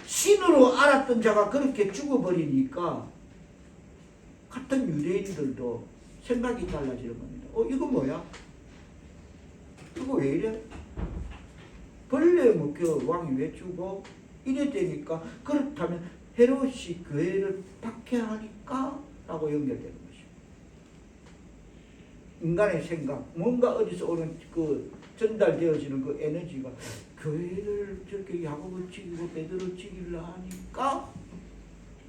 신으로 알았던 자가 그렇게 죽어버리니까 같은 유대인들도 생각이 달라지는 겁니다. 이거 뭐야? 이거 왜 이래? 벌레에 먹혀 왕이 왜 죽어? 이래 되니까 그렇다면 헤롯이 교회를 박해하니까? 라고 연결되는 것입니다. 인간의 생각, 뭔가 어디서 오는 그 전달되어지는 그 에너지가 교회를 저렇게 야고보를 죽이고 베드로를 죽이려 하니까?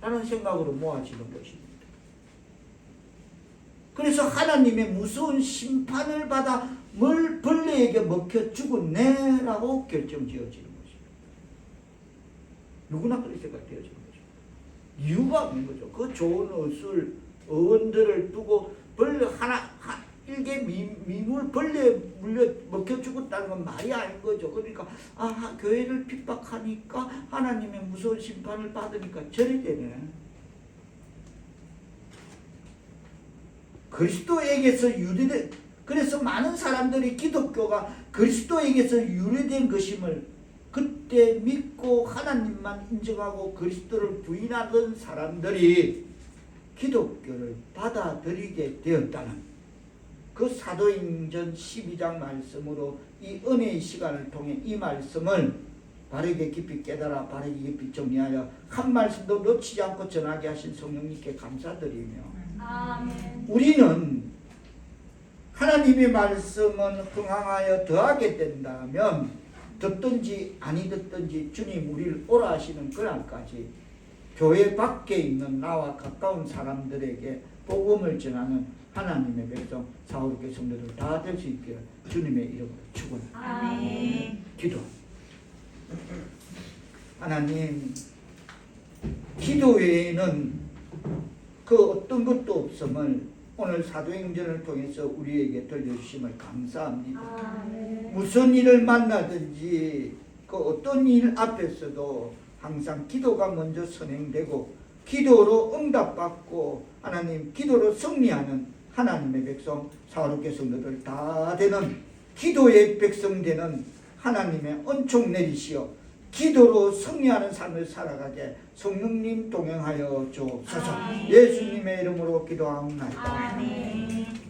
라는 생각으로 모아지는 것입니다. 그래서 하나님의 무서운 심판을 받아 벌레에게 먹혀 죽었네 라고 결정지어지는 것입니다. 누구나 그렇게 생각되어지는 것입니다. 이유가 없는 거죠. 그 좋은 어원들을 두고 벌레 일개 미물 벌레에 먹혀 죽었다는 건 말이 아닌 거죠. 그러니까 교회를 핍박하니까 하나님의 무서운 심판을 받으니까 저리 되네. 그리스도에게서 그래서 많은 사람들이 기독교가 그리스도에게서 유래된 것임을 그때 믿고 하나님만 인정하고 그리스도를 부인하던 사람들이 기독교를 받아들이게 되었다는 그 사도행전 12장 말씀으로 이 은혜의 시간을 통해 이 말씀을 바르게 깊이 깨달아 바르게 깊이 정리하여 한 말씀도 놓치지 않고 전하게 하신 성령님께 감사드리며 아멘. 우리는 하나님의 말씀은 흥황하여 더하게 된다면 듣든지 아니 듣든지 주님 우리를 오라 하시는 그날까지 교회 밖에 있는 나와 가까운 사람들에게 복음을 전하는 하나님의 백성 사울교회 성도들 다 될 수 있기를 주님의 이름으로 축원합니다. 아멘. 기도. 하나님, 기도 외에는 그 어떤 것도 없음을 오늘 사도행전을 통해서 우리에게 들려주심을 감사합니다. 아멘. 무슨 일을 만나든지 그 어떤 일 앞에서도 항상 기도가 먼저 선행되고 기도로 응답받고 하나님 기도로 승리하는 하나님의 백성 사울교회 성도들 다 되는 기도의 백성 되는 하나님의 은총 내리시어 기도로 승리하는 삶을 살아가게 성령님 동행하여 주옵소서. 예수님의 이름으로 기도하옵나이다. 아멘.